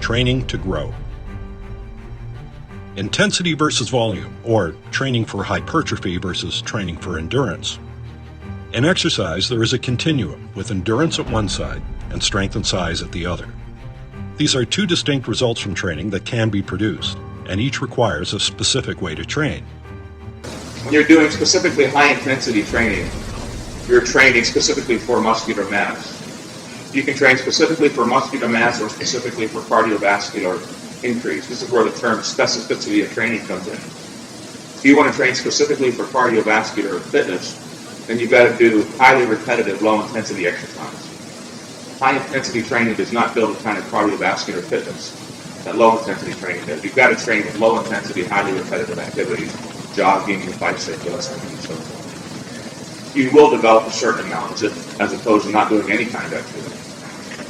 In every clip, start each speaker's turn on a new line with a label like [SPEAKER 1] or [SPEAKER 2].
[SPEAKER 1] training to grow. Intensity versus volume, or training for hypertrophy versus training for endurance. In exercise, there is a continuum with endurance at one side and strength and size at the other. These are two distinct results from training that can be produced, and each requires a specific way to train.
[SPEAKER 2] When you're doing specifically high-intensity training, you're training specifically for muscular mass. You can train specifically for muscular mass or specifically for cardiovascular increase. This is where the term specificity of training comes in. If you want to train specifically for cardiovascular fitness, then you've got to do highly repetitive, low-intensity exercise. High-intensity training does not build the kind of cardiovascular fitness that low-intensity training does. You've got to train with low-intensity, highly repetitive activities, jogging, bicycling, and so forth. You will develop a certain amount as opposed to not doing any kind of activity.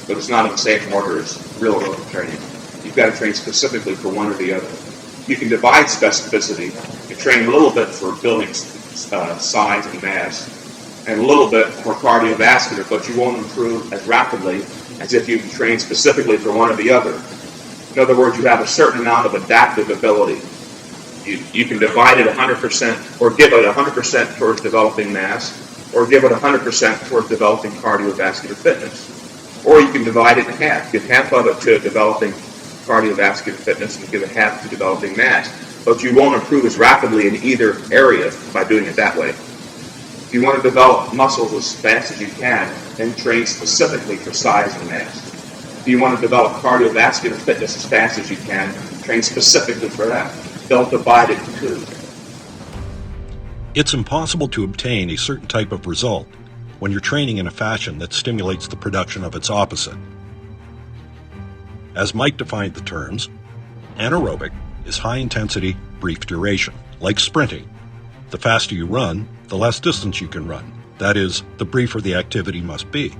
[SPEAKER 2] But it's not in the same order as real training. You've got to train specifically for one or the other. You can divide specificity. You train a little bit for building size and mass, and a little bit for cardiovascular, but you won't improve as rapidly as if you train specifically for one or the other. In other words, you have a certain amount of adaptive ability. You can divide it 100% or give it 100% towards developing mass, or give it 100% towards developing cardiovascular fitness. Or you can divide it in half. Give half of it to developing cardiovascular fitness and give it half to developing mass. But you won't improve as rapidly in either area by doing it that way. If you want to develop muscles as fast as you can, then train specifically for size and mass. If you want to develop cardiovascular fitness as fast as you can, train specifically for that. Don't divide it in two.
[SPEAKER 1] It's impossible to obtain a certain type of result when you're training in a fashion that stimulates the production of its opposite. As Mike defined the terms, anaerobic is high intensity, brief duration, like sprinting. The faster you run, the less distance you can run. That is, the briefer the activity must be.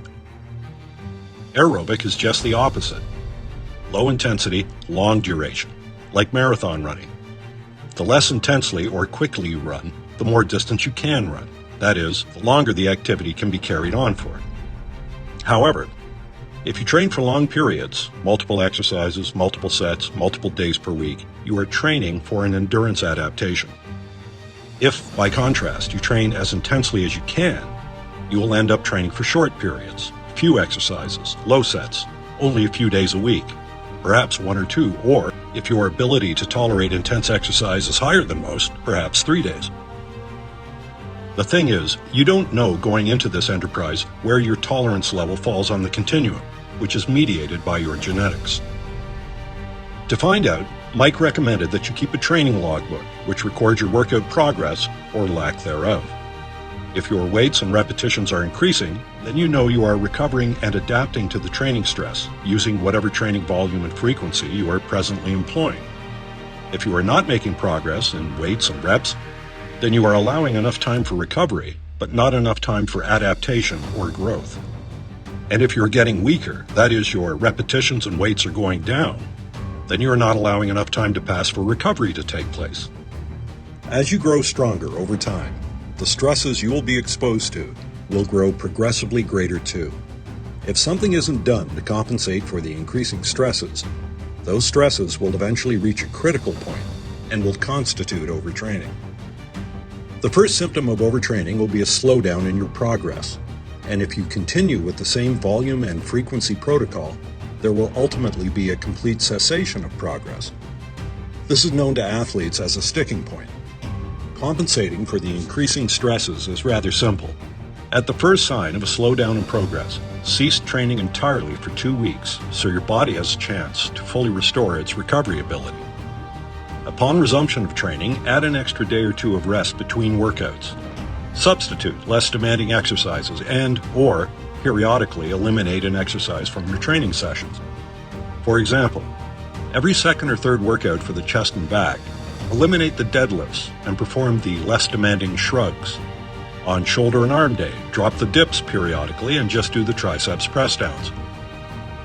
[SPEAKER 1] Aerobic is just the opposite. Low intensity, long duration, like marathon running. The less intensely or quickly you run, the more distance you can run. That is, the longer the activity can be carried on for. However, if you train for long periods, multiple exercises, multiple sets, multiple days per week, you are training for an endurance adaptation. If, by contrast, you train as intensely as you can, you will end up training for short periods, few exercises, low sets, only a few days a week, perhaps one or two, or, if your ability to tolerate intense exercise is higher than most, perhaps 3 days. The thing is, you don't know going into this enterprise where your tolerance level falls on the continuum, which is mediated by your genetics. To find out, Mike recommended that you keep a training logbook, which records your workout progress or lack thereof. If your weights and repetitions are increasing, then you know you are recovering and adapting to the training stress, using whatever training volume and frequency you are presently employing. If you are not making progress in weights and reps, then you are allowing enough time for recovery, but not enough time for adaptation or growth. And if you're getting weaker, that is, your repetitions and weights are going down, then you are not allowing enough time to pass for recovery to take place. As you grow stronger over time, the stresses you will be exposed to will grow progressively greater too. If something isn't done to compensate for the increasing stresses, those stresses will eventually reach a critical point and will constitute overtraining. The first symptom of overtraining will be a slowdown in your progress, and if you continue with the same volume and frequency protocol, there will ultimately be a complete cessation of progress. This is known to athletes as a sticking point. Compensating for the increasing stresses is rather simple. At the first sign of a slowdown in progress, cease training entirely for 2 weeks so your body has a chance to fully restore its recovery ability. Upon resumption of training, add an extra day or two of rest between workouts. Substitute less demanding exercises and/or periodically eliminate an exercise from your training sessions. For example, every second or third workout for the chest and back, eliminate the deadlifts and perform the less demanding shrugs. On shoulder and arm day, drop the dips periodically and just do the triceps press downs.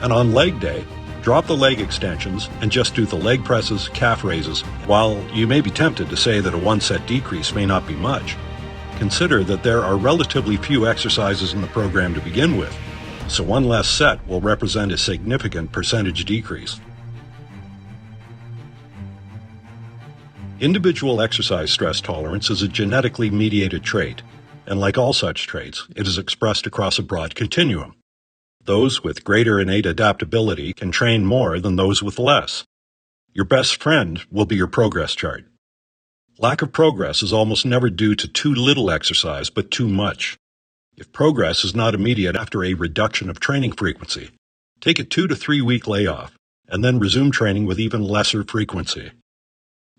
[SPEAKER 1] And on leg day, drop the leg extensions and just do the leg presses, calf raises. While you may be tempted to say that a 1-set decrease may not be much, consider that there are relatively few exercises in the program to begin with, so one less set will represent a significant percentage decrease. Individual exercise stress tolerance is a genetically mediated trait, and like all such traits, it is expressed across a broad continuum. Those with greater innate adaptability can train more than those with less. Your best friend will be your progress chart. Lack of progress is almost never due to too little exercise, but too much. If progress is not immediate after a reduction of training frequency, take a 2 to 3 week layoff, and then resume training with even lesser frequency.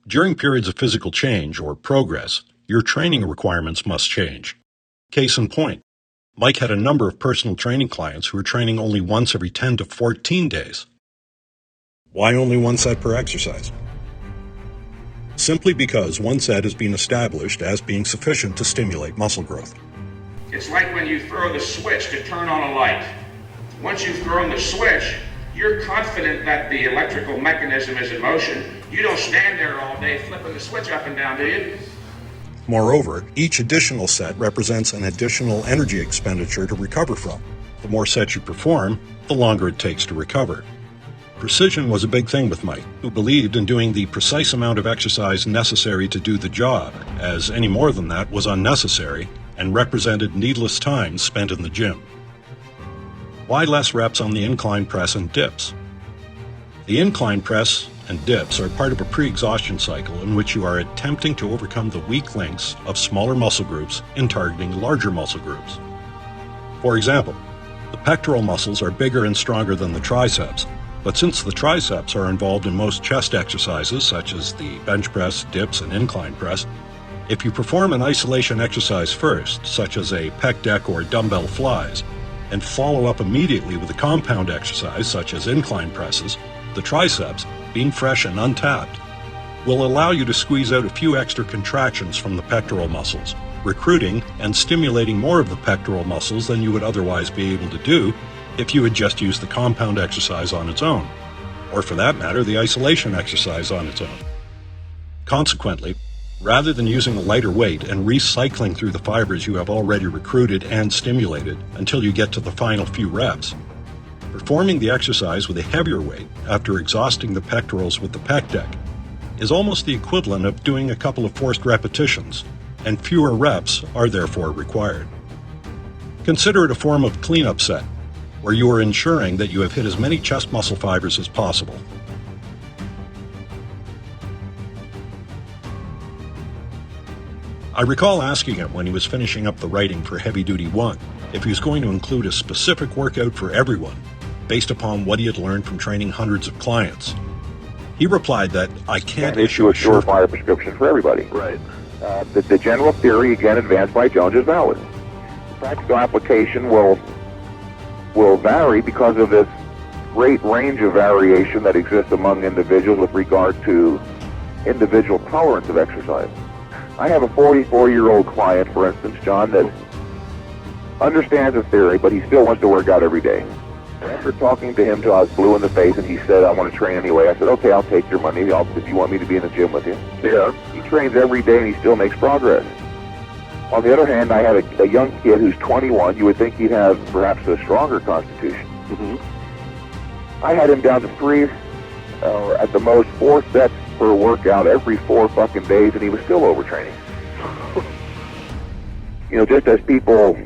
[SPEAKER 1] During periods of physical change or progress, your training requirements must change. Case in point, Mike had a number of personal training clients who were training only once every 10 to 14 days. Why only one set per exercise? Simply because one set has been established as being sufficient to stimulate muscle growth.
[SPEAKER 3] It's like when you throw the switch to turn on a light. Once you've thrown the switch, you're confident that the electrical mechanism is in motion. You don't stand there all day flipping the switch up and down, do you?
[SPEAKER 1] Moreover, each additional set represents an additional energy expenditure to recover from. The more sets you perform, the longer it takes to recover. Precision was a big thing with Mike, who believed in doing the precise amount of exercise necessary to do the job, as any more than that was unnecessary and represented needless time spent in the gym. Why less reps on the incline press and dips? The incline press and dips are part of a pre-exhaustion cycle in which you are attempting to overcome the weak links of smaller muscle groups in targeting larger muscle groups. For example, the pectoral muscles are bigger and stronger than the triceps, but since the triceps are involved in most chest exercises such as the bench press, dips, and incline press, if you perform an isolation exercise first, such as a pec deck or dumbbell flies, and follow up immediately with a compound exercise such as incline presses, the triceps, being fresh and untapped, will allow you to squeeze out a few extra contractions from the pectoral muscles, recruiting and stimulating more of the pectoral muscles than you would otherwise be able to do if you had just used the compound exercise on its own, or for that matter, the isolation exercise on its own. Consequently, rather than using a lighter weight and recycling through the fibers you have already recruited and stimulated until you get to the final few reps, performing the exercise with a heavier weight after exhausting the pectorals with the pec deck is almost the equivalent of doing a couple of forced repetitions, and fewer reps are therefore required. Consider it a form of cleanup set, where you are ensuring that you have hit as many chest muscle fibers as possible. I recall asking him when he was finishing up the writing for Heavy Duty 1 if he was going to include a specific workout for everyone based upon what he had learned from training hundreds of clients. He replied that I can't
[SPEAKER 4] issue a surefire prescription for everybody.
[SPEAKER 1] Right.
[SPEAKER 4] The general theory, again advanced by Jones, is valid. The practical application will vary because of this great range of variation that exists among individuals with regard to individual tolerance of exercise. I have a 44-year-old client, for instance, John, that understands the theory, but he still wants to work out every day. After talking to him till I was blue in the face and he said, I want to train anyway, I said, okay, I'll take your money if you want me to be in the gym with you.
[SPEAKER 1] Yeah.
[SPEAKER 4] He trains every day and he still makes progress. On the other hand, I had a young kid who's 21. You would think he'd have perhaps a stronger constitution.
[SPEAKER 1] Mm-hmm.
[SPEAKER 4] I had him down to 3, or at the most 4 sets per workout every 4 fucking days, and he was still overtraining. Just as people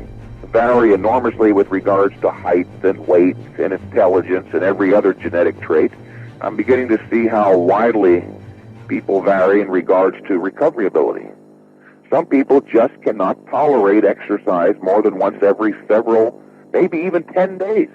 [SPEAKER 4] vary enormously with regards to height and weight and intelligence and every other genetic trait, I'm beginning to see how widely people vary in regards to recovery ability. Some people just cannot tolerate exercise more than once every several, maybe even 10 days.